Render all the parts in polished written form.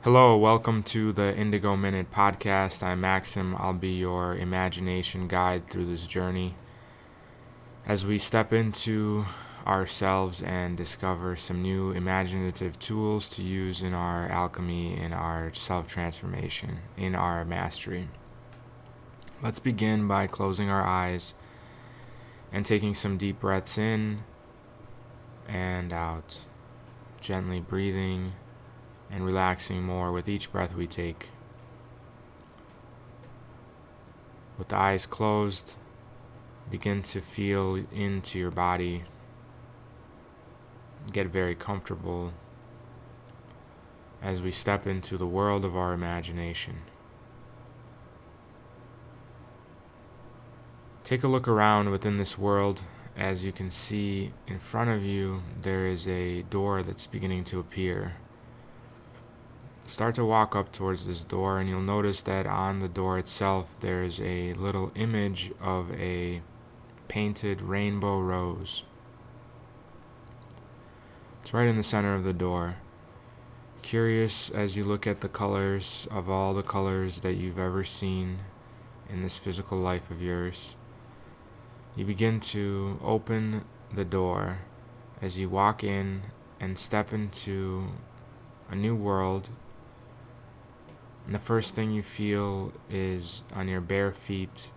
Hello, welcome to the Indigo Minute podcast. I'm Maxim. I'll be your imagination guide through this journey as we step into ourselves and discover some new imaginative tools to use in our alchemy, in our self transformation, in our mastery. Let's begin by closing our eyes and taking some deep breaths in and out, gently breathing and relaxing more with each breath we take. With the eyes closed, begin to feel into your body. Get very comfortable as we step into the world of our imagination. Take a look around within this world. As you can see in front of you, there is a door that's beginning to appear. Start to walk up towards this door, and you'll notice that on the door itself there is a little image of a painted rainbow rose. It's right in the center of the door. Curious as you look at the colors of all the colors that you've ever seen in this physical life of yours, you begin to open the door as you walk in and step into a new world. And the first thing you feel is on your bare feet,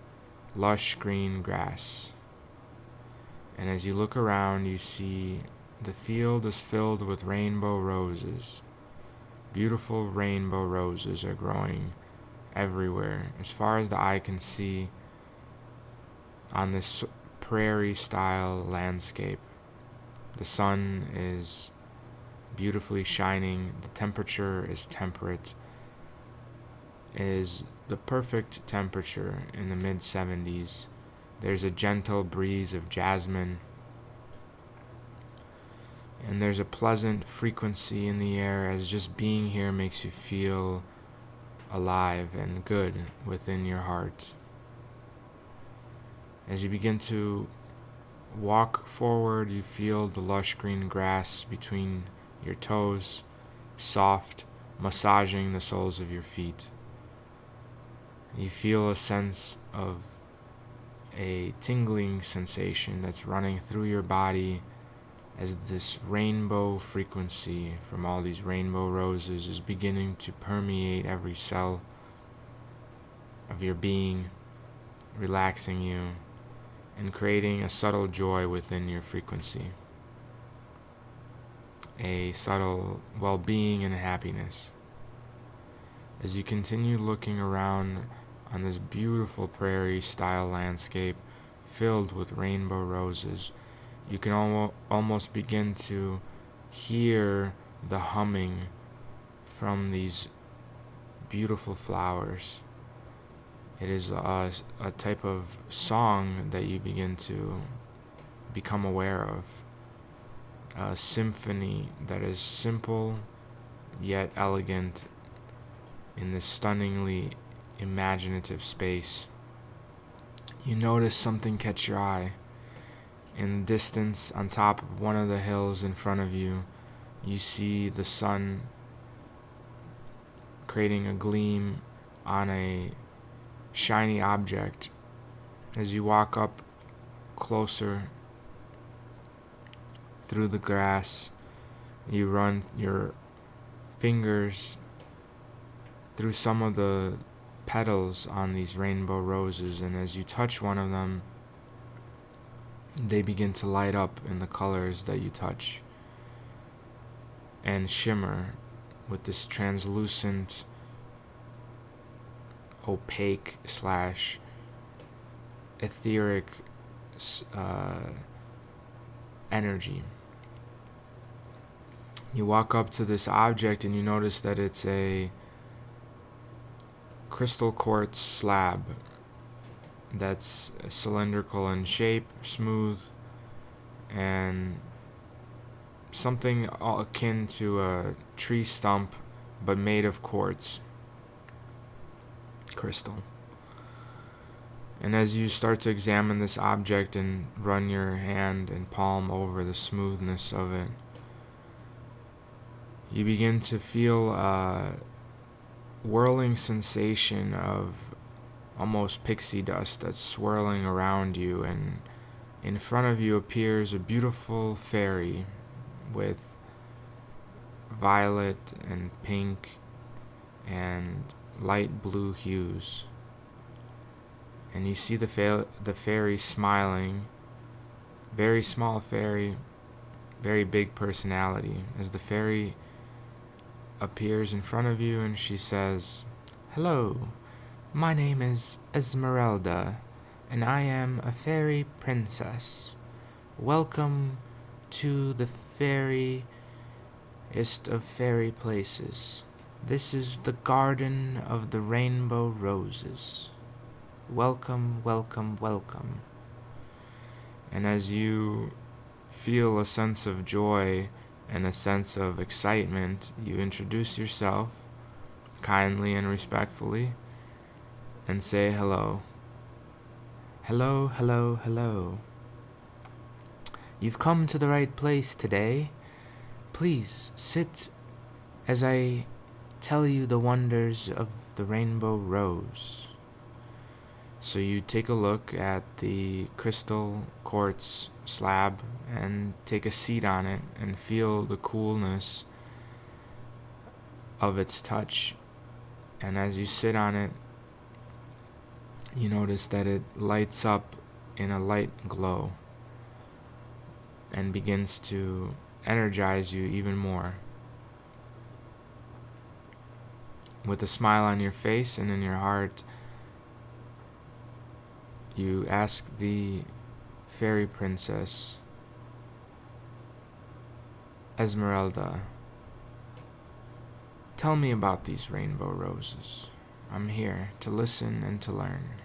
lush green grass. And as you look around, you see the field is filled with rainbow roses. Beautiful rainbow roses are growing everywhere, as far as the eye can see, on this prairie-style landscape. The sun is beautifully shining. The temperature is temperate. Is the perfect temperature in the mid-70s. There's a gentle breeze of jasmine, and there's a pleasant frequency in the air, as just being here makes you feel alive and good within your heart. As you begin to walk forward, you feel the lush green grass between your toes, soft, massaging the soles of your feet. You feel a sense of a tingling sensation that's running through your body as this rainbow frequency from all these rainbow roses is beginning to permeate every cell of your being, relaxing you and creating a subtle joy within your frequency, a subtle well-being and happiness. As you continue looking around on this beautiful prairie-style landscape filled with rainbow roses, you can almost begin to hear the humming from these beautiful flowers. It is a type of song that you begin to become aware of, a symphony that is simple yet elegant in this stunningly imaginative space. You notice something catch your eye. In the distance, on top of one of the hills in front of you, you see the sun creating a gleam on a shiny object. As you walk up closer through the grass, you run your fingers through some of the petals on these rainbow roses, and as you touch one of them, they begin to light up in the colors that you touch and shimmer with this translucent, opaque slash etheric energy. You walk up to this object and you notice that it's a crystal quartz slab that's cylindrical in shape, smooth, and something akin to a tree stump, but made of quartz crystal. And as you start to examine this object and run your hand and palm over the smoothness of it, you begin to feel whirling sensation of almost pixie dust that's swirling around you, and in front of you appears a beautiful fairy with violet and pink and light blue hues. And you see the fairy smiling, very small fairy, very big personality, as the fairy appears in front of you and she says, "Hello, my name is Esmeralda, and I am a fairy princess. Welcome to the fairiest of fairy places. This is the garden of the rainbow roses. Welcome, welcome, welcome." And as you feel a sense of joy and a sense of excitement, you introduce yourself kindly and respectfully and say hello. Hello, hello, hello. You've come to the right place today. Please sit as I tell you the wonders of the rainbow rose. So you take a look at the crystal quartz slab and take a seat on it and feel the coolness of its touch. And as you sit on it, you notice that it lights up in a light glow and begins to energize you even more. With a smile on your face and in your heart, you ask the fairy princess, Esmeralda, "Tell me about these rainbow roses. I'm here to listen and to learn.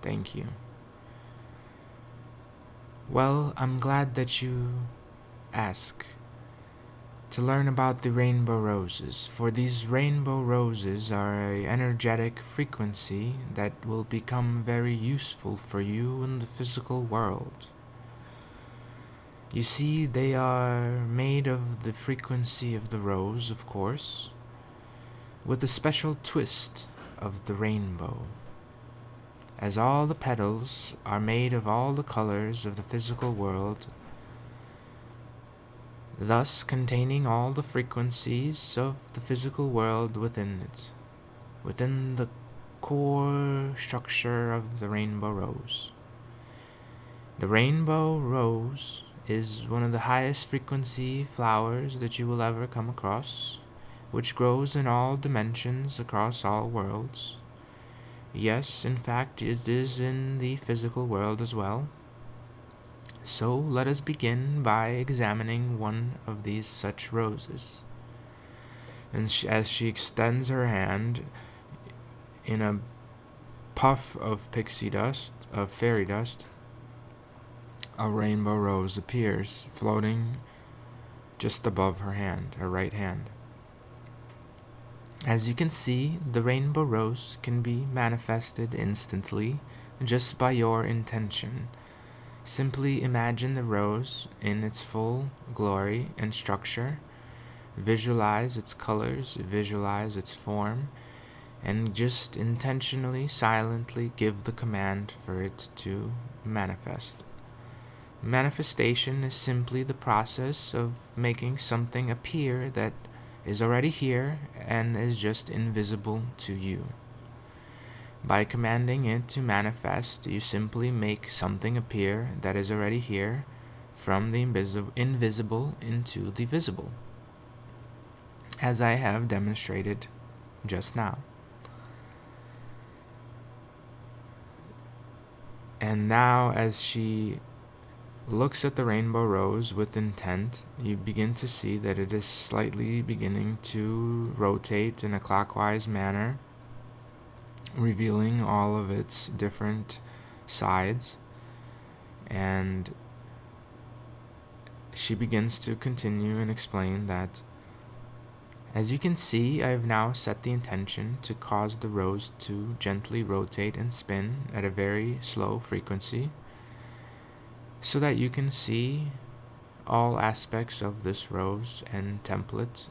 Thank you." "Well, I'm glad that you ask to learn about the rainbow roses, for these rainbow roses are an energetic frequency that will become very useful for you in the physical world. You see, they are made of the frequency of the rose, of course, with a special twist of the rainbow. As all the petals are made of all the colors of the physical world, thus containing all the frequencies of the physical world within it, within the core structure of the rainbow rose. The rainbow rose is one of the highest frequency flowers that you will ever come across, which grows in all dimensions across all worlds. Yes, in fact, it is in the physical world as well. So let us begin by examining one of these such roses. And as she extends her hand, in a puff of pixie dust, of fairy dust, a rainbow rose appears, floating just above her hand, her right hand. As you can see, the rainbow rose can be manifested instantly just by your intention. Simply imagine the rose in its full glory and structure, visualize its colors, visualize its form, and just intentionally, silently give the command for it to manifest. Manifestation is simply the process of making something appear that is already here and is just invisible to you. By commanding it to manifest, you simply make something appear that is already here from the invisible into the visible, as I have demonstrated just now. And now, as she looks at the rainbow rose with intent, you begin to see that it is slightly beginning to rotate in a clockwise manner, revealing all of its different sides. And she begins to continue and explain that, as you can see, I have now set the intention to cause the rose to gently rotate and spin at a very slow frequency, so that you can see all aspects of this rose and template.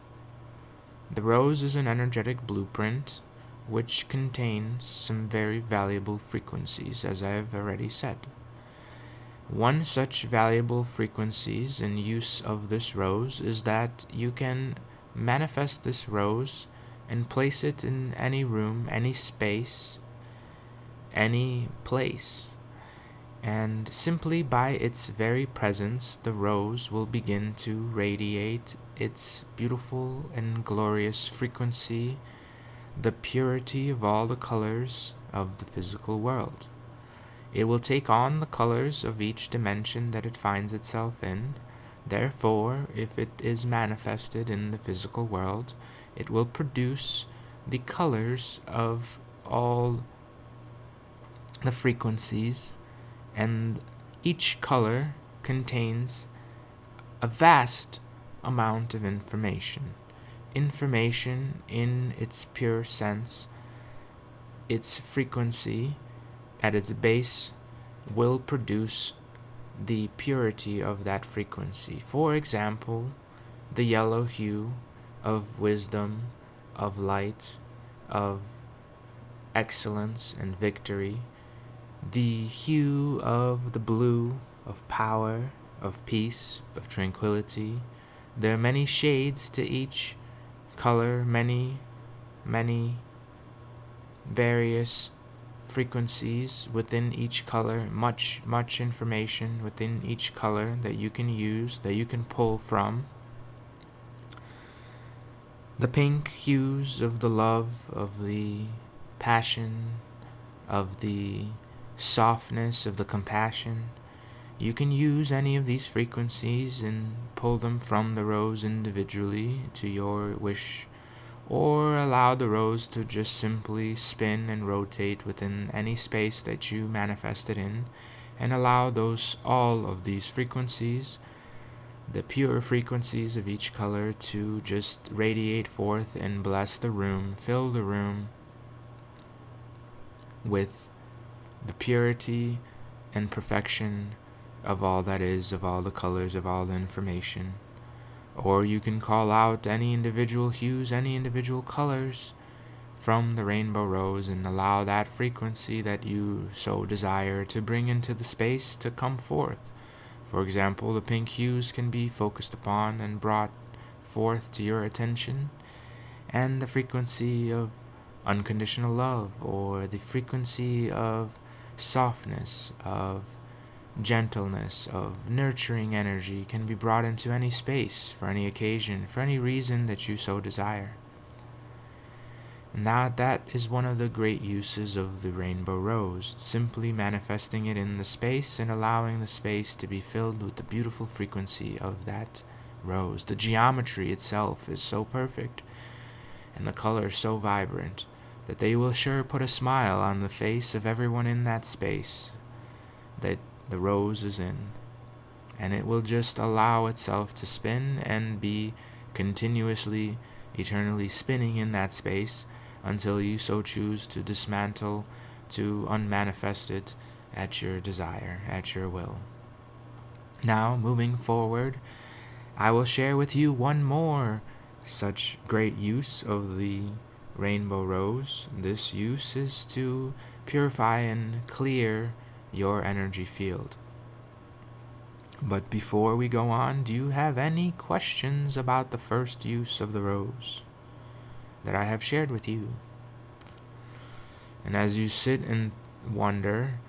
The rose is an energetic blueprint which contains some very valuable frequencies, as I have already said. One such valuable frequencies and use of this rose is that you can manifest this rose and place it in any room, any space, any place. And simply by its very presence, the rose will begin to radiate its beautiful and glorious frequency, the purity of all the colors of the physical world. It will take on the colors of each dimension that it finds itself in. Therefore, if it is manifested in the physical world, it will produce the colors of all the frequencies, and each color contains a vast amount of information. Information in its pure sense, its frequency at its base will produce the purity of that frequency. For example, the yellow hue of wisdom, of light, of excellence and victory, the hue of the blue, of power, of peace, of tranquility. There are many shades to each color, many various frequencies within each color, much information within each color that you can use, that you can pull from. The pink hues of the love, of the passion, of the softness, of the compassion. You can use any of these frequencies and pull them from the rose individually to your wish, or allow the rose to just simply spin and rotate within any space that you manifest it in, and allow all of these frequencies, the pure frequencies of each color, to just radiate forth and bless the room, fill the room with the purity and perfection of all that is, of all the colors, of all the information. Or you can call out any individual hues, any individual colors from the rainbow rose, and allow that frequency that you so desire to bring into the space to come forth. For example, the pink hues can be focused upon and brought forth to your attention, and the frequency of unconditional love, or the frequency of softness, of gentleness, of nurturing energy, can be brought into any space, for any occasion, for any reason that you so desire. Now that is one of the great uses of the rainbow rose, simply manifesting it in the space and allowing the space to be filled with the beautiful frequency of that rose. The geometry itself is so perfect, and the colors so vibrant, that they will sure put a smile on the face of everyone in that space that the rose is in, and it will just allow itself to spin and be continuously, eternally spinning in that space until you so choose to dismantle, to unmanifest it at your desire, at your will. Now, moving forward, I will share with you one more such great use of the rainbow rose. This use is to purify and clear your energy field. But before we go on, do you have any questions about the first use of the rose that I have shared with you? And as you sit and wonder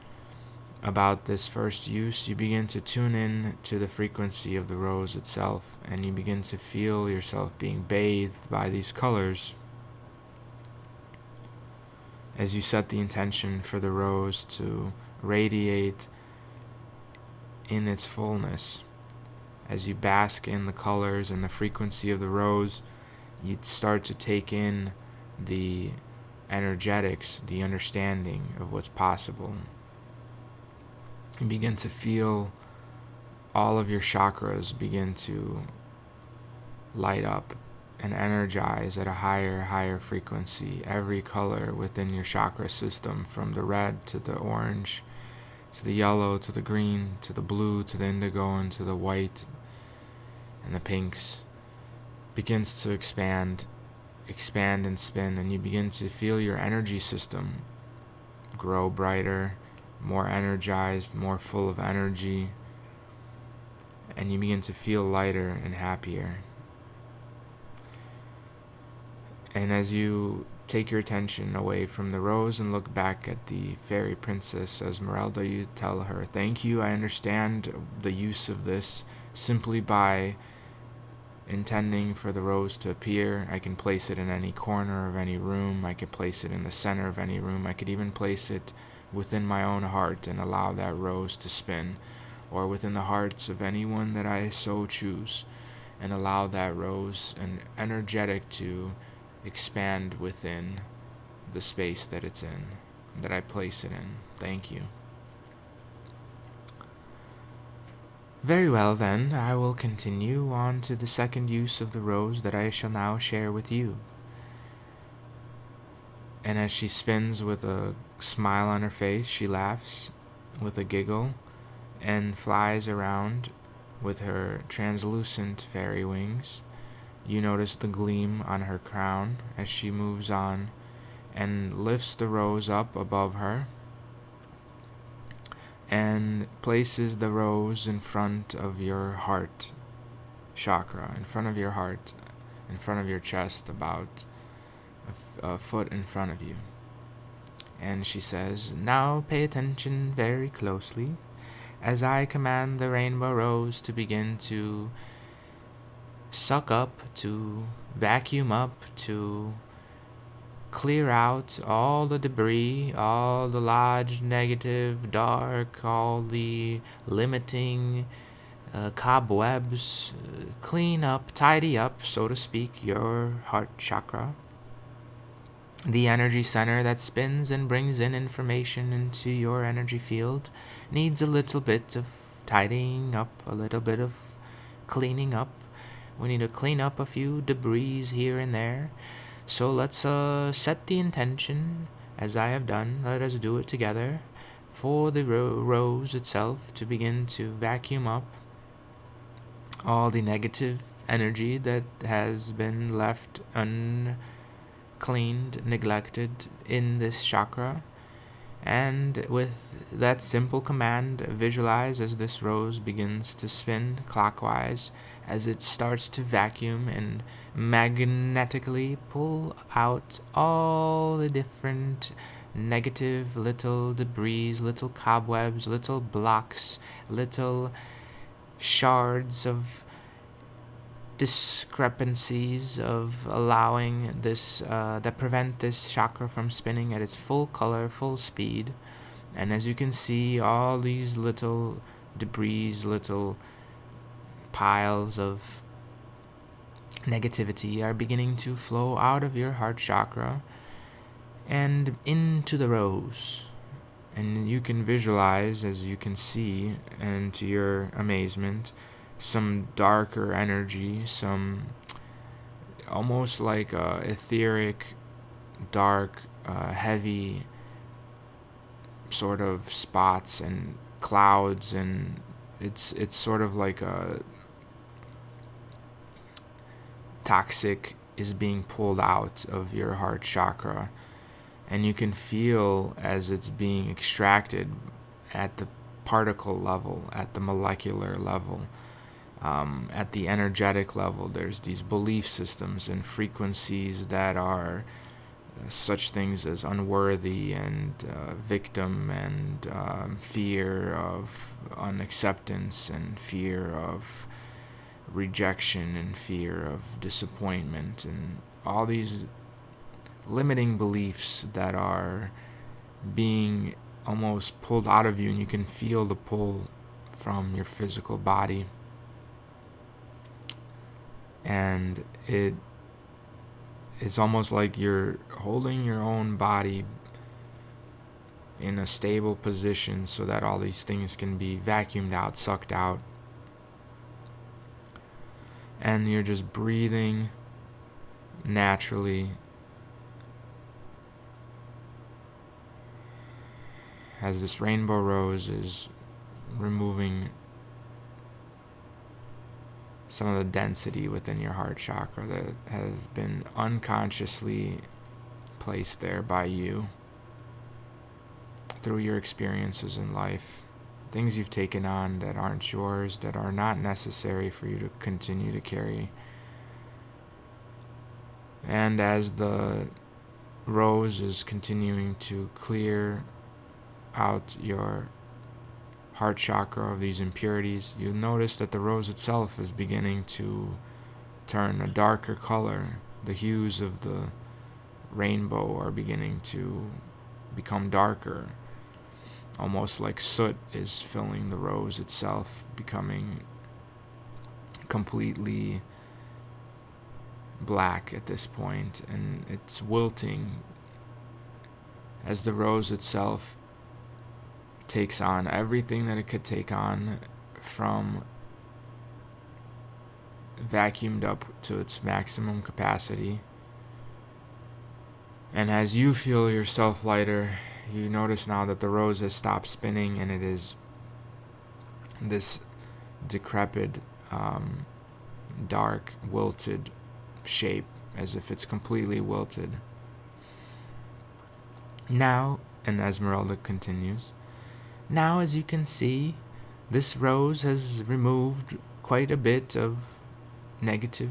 about this first use, you begin to tune in to the frequency of the rose itself, and you begin to feel yourself being bathed by these colors. As you set the intention for the rose to radiate in its fullness, as you bask in the colors and the frequency of the rose, you start to take in the energetics, the understanding of what's possible. You begin to feel all of your chakras begin to light up and energize at a higher frequency. Every color within your chakra system, from the red to the orange, to the yellow, to the green, to the blue, to the indigo, and to the white and the pinks, begins to expand expand and spin, and you begin to feel your energy system grow brighter, more energized, more full of energy, and you begin to feel lighter and happier. And as you take your attention away from the rose and look back at the fairy Princess Esmeralda, you tell her, "Thank you, I understand the use of this. Simply by intending for the rose to appear, I can place it in any corner of any room, I could place it in the center of any room, I could even place it within my own heart and allow that rose to spin, or within the hearts of anyone that I so choose, and allow that rose and energetic to expand within the space that it's in, that I place it in. Thank you." Very well, then, I will continue on to the second use of the rose that I shall now share with you. And as she spins with a smile on her face, she laughs with a giggle and flies around with her translucent fairy wings. You notice the gleam on her crown as she moves on and lifts the rose up above her and places the rose in front of your heart chakra, in front of your heart, in front of your chest, about a foot in front of you. And she says, "Now pay attention very closely as I command the rainbow rose to begin to suck up, to vacuum up, to clear out all the debris, all the large, negative, dark, all the limiting cobwebs, clean up, tidy up, so to speak, your heart chakra. The energy center that spins and brings in information into your energy field needs a little bit of tidying up, a little bit of cleaning up. We need to clean up a few debris here and there. So let's set the intention, as I have done. Let us do it together for the rose itself to begin to vacuum up all the negative energy that has been left uncleaned, neglected in this chakra. And with that simple command, visualize as this rose begins to spin clockwise, as it starts to vacuum and magnetically pull out all the different negative little debris, little cobwebs, little blocks, little shards of discrepancies of allowing this that prevent this chakra from spinning at its full color, full speed. And as you can see, all these little debris, little piles of negativity are beginning to flow out of your heart chakra and into the rose. And you can visualize, as you can see, and to your amazement, some darker energy, some almost like etheric, dark, heavy sort of spots and clouds, and it's sort of like a toxic is being pulled out of your heart chakra, and you can feel as it's being extracted at the particle level, at the molecular level. At the energetic level, there's these belief systems and frequencies that are such things as unworthy and victim and fear of unacceptance and fear of rejection and fear of disappointment, and all these limiting beliefs that are being almost pulled out of you, and you can feel the pull from your physical body. And it's almost like you're holding your own body in a stable position so that all these things can be vacuumed out, sucked out. And you're just breathing naturally as this rainbow rose is removing some of the density within your heart chakra that has been unconsciously placed there by you through your experiences in life, things you've taken on that aren't yours, that are not necessary for you to continue to carry. And as the rose is continuing to clear out your heart chakra of these impurities, you notice that the rose itself is beginning to turn a darker color. The hues of the rainbow are beginning to become darker, almost like soot is filling the rose itself, becoming completely black at this point, and it's wilting as the rose itself takes on everything that it could take on, from vacuumed up to its maximum capacity. And as you feel yourself lighter, you notice now that the rose has stopped spinning, and it is this decrepit, dark, wilted shape, as if it's completely wilted. Now, and Esmeralda continues, now, as you can see, this rose has removed quite a bit of negative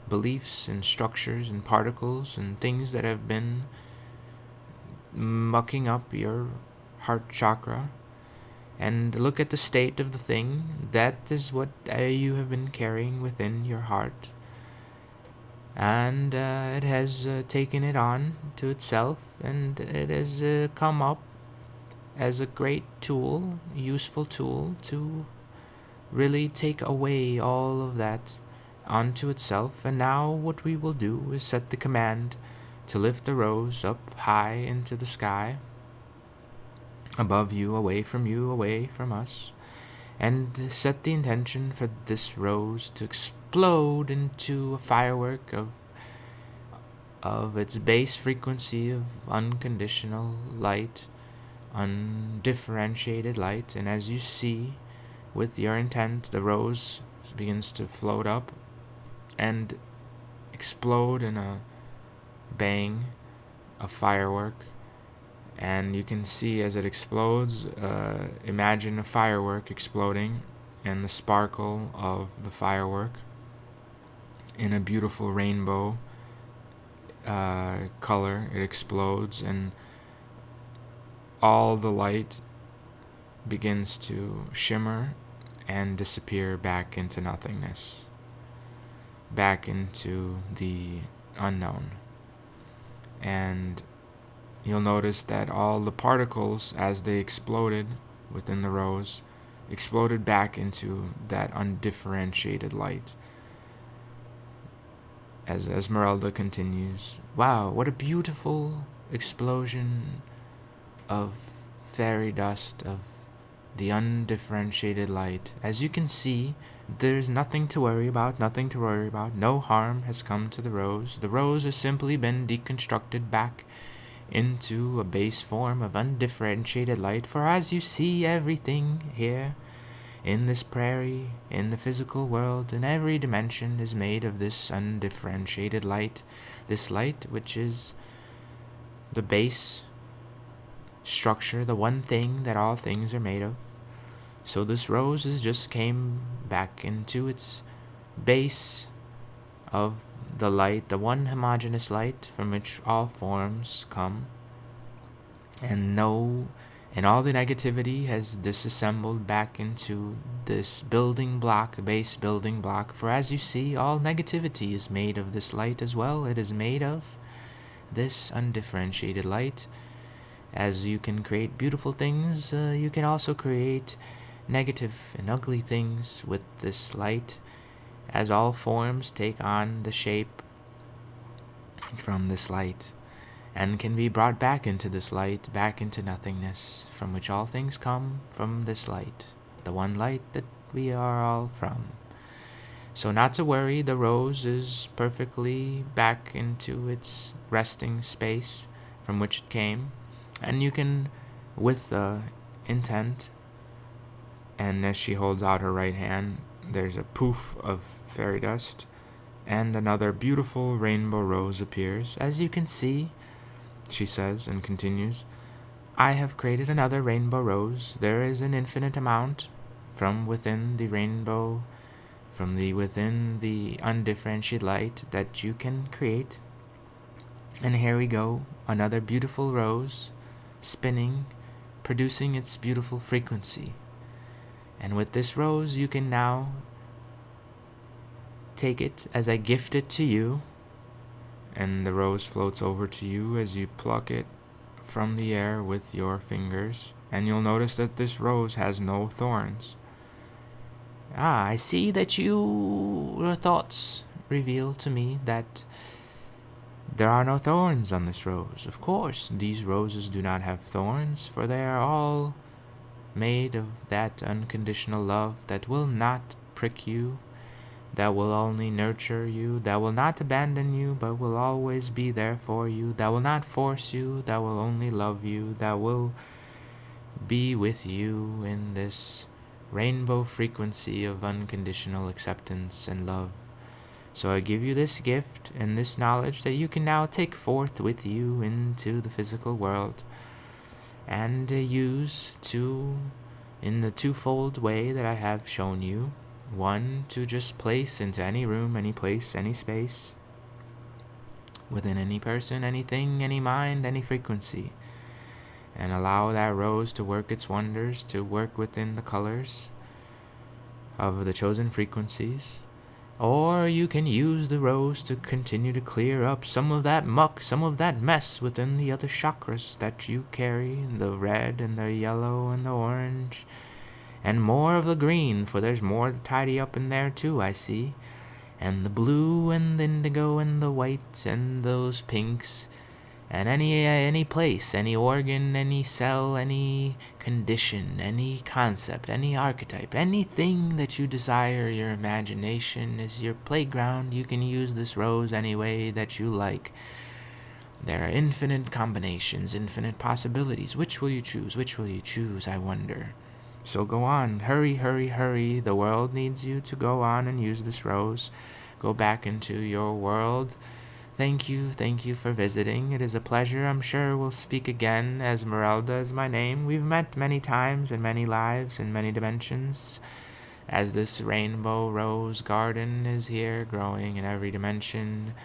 beliefs and structures and particles and things that have been mucking up your heart chakra. And look at the state of the thing. That is what you have been carrying within your heart. And it has taken it on to itself, and it has come up as a great tool, useful tool, to really take away all of that onto itself. And now what we will do is set the command to lift the rose up high into the sky, above you, away from us, and set the intention for this rose to explode into a firework of its base frequency of unconditional light, undifferentiated light. And as you see, with your intent, the rose begins to float up and explode in a bang, a firework. And you can see as it explodes, imagine a firework exploding, and the sparkle of the firework in a beautiful rainbow color. It explodes, and all the light begins to shimmer and disappear back into nothingness, back into the unknown. And you'll notice that all the particles, as they exploded within the rose, exploded back into that undifferentiated light. As Esmeralda continues, wow, what a beautiful explosion of fairy dust, of the undifferentiated light. As you can see, there's nothing to worry about. No harm has come to the rose. The rose has simply been deconstructed back into a base form of undifferentiated light. For as you see, everything here in this prairie, in the physical world, in every dimension, is made of this undifferentiated light. This light which is the base structure, the one thing that all things are made of. So this rose has just came back into its base of the light, the one homogeneous light from which all forms come. And all the negativity has disassembled back into this building block, base building block. For as you see, all negativity is made of this light as well. It is made of this undifferentiated light. As you can create beautiful things, you can also create negative and ugly things with this light, as all forms take on the shape from this light, and can be brought back into this light, back into nothingness, from which all things come, from this light, the one light that we are all from. So not to worry, the rose is perfectly back into its resting space from which it came. And you can, with the intent, and as she holds out her right hand, there's a poof of fairy dust, and another beautiful rainbow rose appears. "As you can see," she says and continues, "I have created another rainbow rose. There is an infinite amount from within the rainbow, within the undifferentiated light that you can create. And here we go, another beautiful rose, spinning, producing its beautiful frequency. And with this rose, you can now take it as I gift it to you." And the rose floats over to you as you pluck it from the air with your fingers. And you'll notice that this rose has no thorns. "Ah, I see that your thoughts reveal to me that there are no thorns on this rose. Of course, these roses do not have thorns, for they are all made of that unconditional love that will not prick you, that will only nurture you, that will not abandon you, but will always be there for you, that will not force you, that will only love you, that will be with you in this rainbow frequency of unconditional acceptance and love. So I give you this gift and this knowledge that you can now take forth with you into the physical world and use in the twofold way that I have shown you. One, to just place into any room, any place, any space, within any person, anything, any mind, any frequency, and allow that rose to work its wonders, to work within the colors of the chosen frequencies. Or you can use the rose to continue to clear up some of that muck, some of that mess within the other chakras that you carry, the red and the yellow and the orange, and more of the green, for there's more to tidy up in there too, I see, and the blue and the indigo and the white and those pinks, and any place, any organ, any cell, any condition, any concept, any archetype, anything that you desire. Your imagination is your playground. You can use this rose any way that you like. There are infinite combinations, infinite possibilities. Which will you choose? Which will you choose, I wonder? So go on. Hurry, hurry, hurry. The world needs you to go on and use this rose. Go back into your world. Thank you for visiting. It is a pleasure. I'm sure we'll speak again. Esmeralda is my name. We've met many times in many lives in many dimensions, as this rainbow rose garden is here growing in every dimension.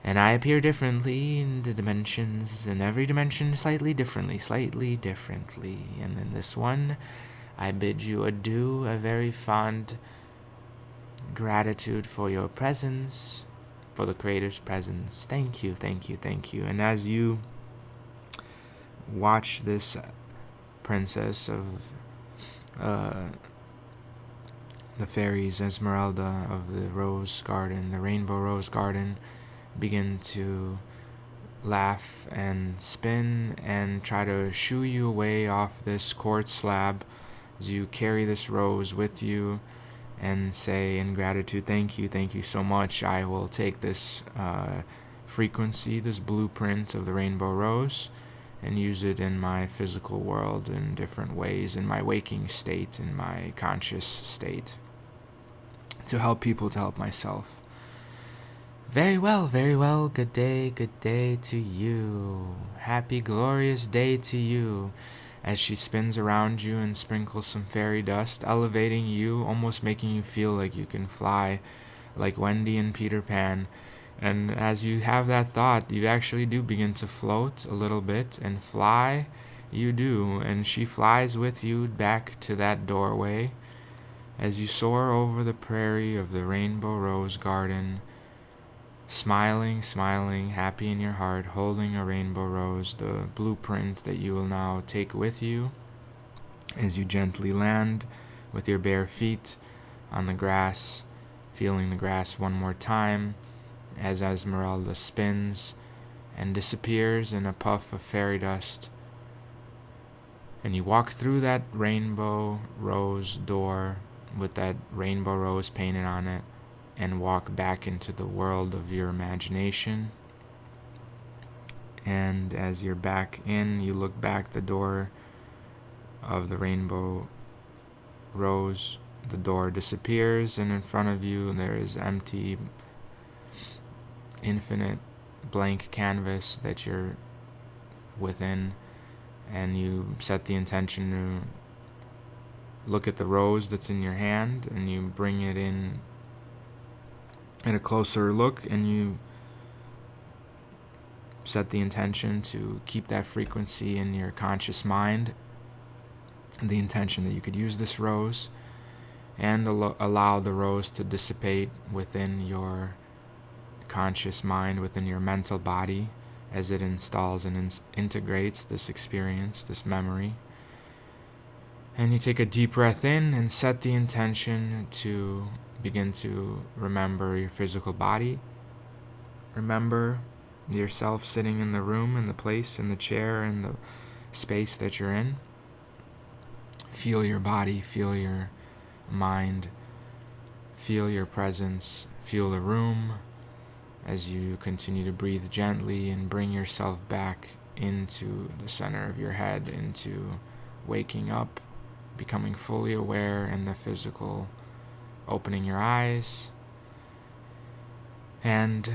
And I appear differently in the dimensions, in every dimension slightly differently. And in this one, I bid you adieu, a very fond gratitude for your presence, for the Creator's presence. Thank you. And as you watch this princess of the fairies, Esmeralda of the rose garden, the rainbow rose garden, begin to laugh and spin and try to shoo you away off this quartz slab as you carry this rose with you and say in gratitude, thank you so much. I will take this frequency, this blueprint of the rainbow rose, and use it in my physical world in different ways, in my waking state, in my conscious state, to help people, to help myself. Very well. Good day to you. Happy, glorious day to you. As she spins around you and sprinkles some fairy dust, elevating you, almost making you feel like you can fly, like Wendy and Peter Pan. And as you have that thought, you actually do begin to float a little bit and fly. You do, and she flies with you back to that doorway. As you soar over the prairie of the Rainbow Rose Garden, smiling, happy in your heart, holding a rainbow rose, the blueprint that you will now take with you as you gently land with your bare feet on the grass, feeling the grass one more time as Esmeralda spins and disappears in a puff of fairy dust. And you walk through that rainbow rose door with that rainbow rose painted on it, and walk back into the world of your imagination. And as you're back in, you look back the door of the rainbow rose the door disappears, and in front of you there is empty, infinite, blank canvas that you're within, and you set the intention to look at the rose that's in your hand, and you bring it in at a closer look, and you set the intention to keep that frequency in your conscious mind, the intention that you could use this rose, and allow the rose to dissipate within your conscious mind, within your mental body, as it installs and integrates this experience, this memory. And you take a deep breath in and set the intention to begin to remember your physical body. Remember yourself sitting in the room, in the place, in the chair, in the space that you're in. Feel your body, feel your mind, feel your presence, feel the room as you continue to breathe gently and bring yourself back into the center of your head, into waking up, becoming fully aware in the physical, opening your eyes, and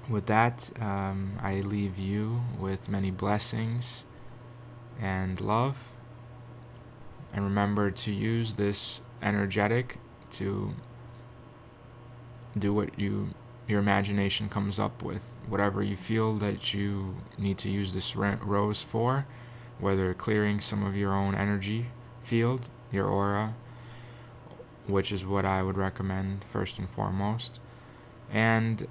with that, I leave you with many blessings and love. And remember to use this energetic to do what your imagination comes up with. Whatever you feel that you need to use this rose for, whether clearing some of your own energy field, your aura, which is what I would recommend first and foremost, and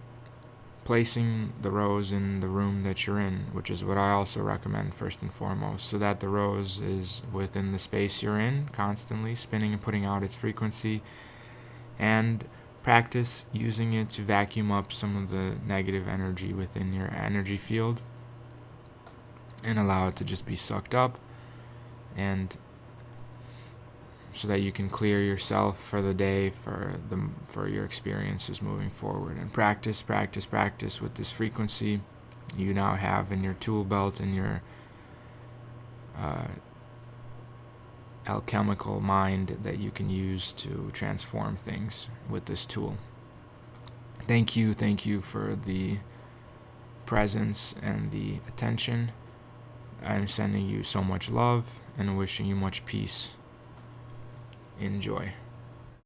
placing the rose in the room that you're in, which is what I also recommend first and foremost, so that the rose is within the space you're in, constantly spinning and putting out its frequency, and practice using it to vacuum up some of the negative energy within your energy field and allow it to just be sucked up, and so that you can clear yourself for the day, for your experiences moving forward. And practice with this frequency you now have in your tool belt, in your alchemical mind that you can use to transform things with this tool. Thank you for the presence and the attention. I'm sending you so much love and wishing you much peace. Enjoy.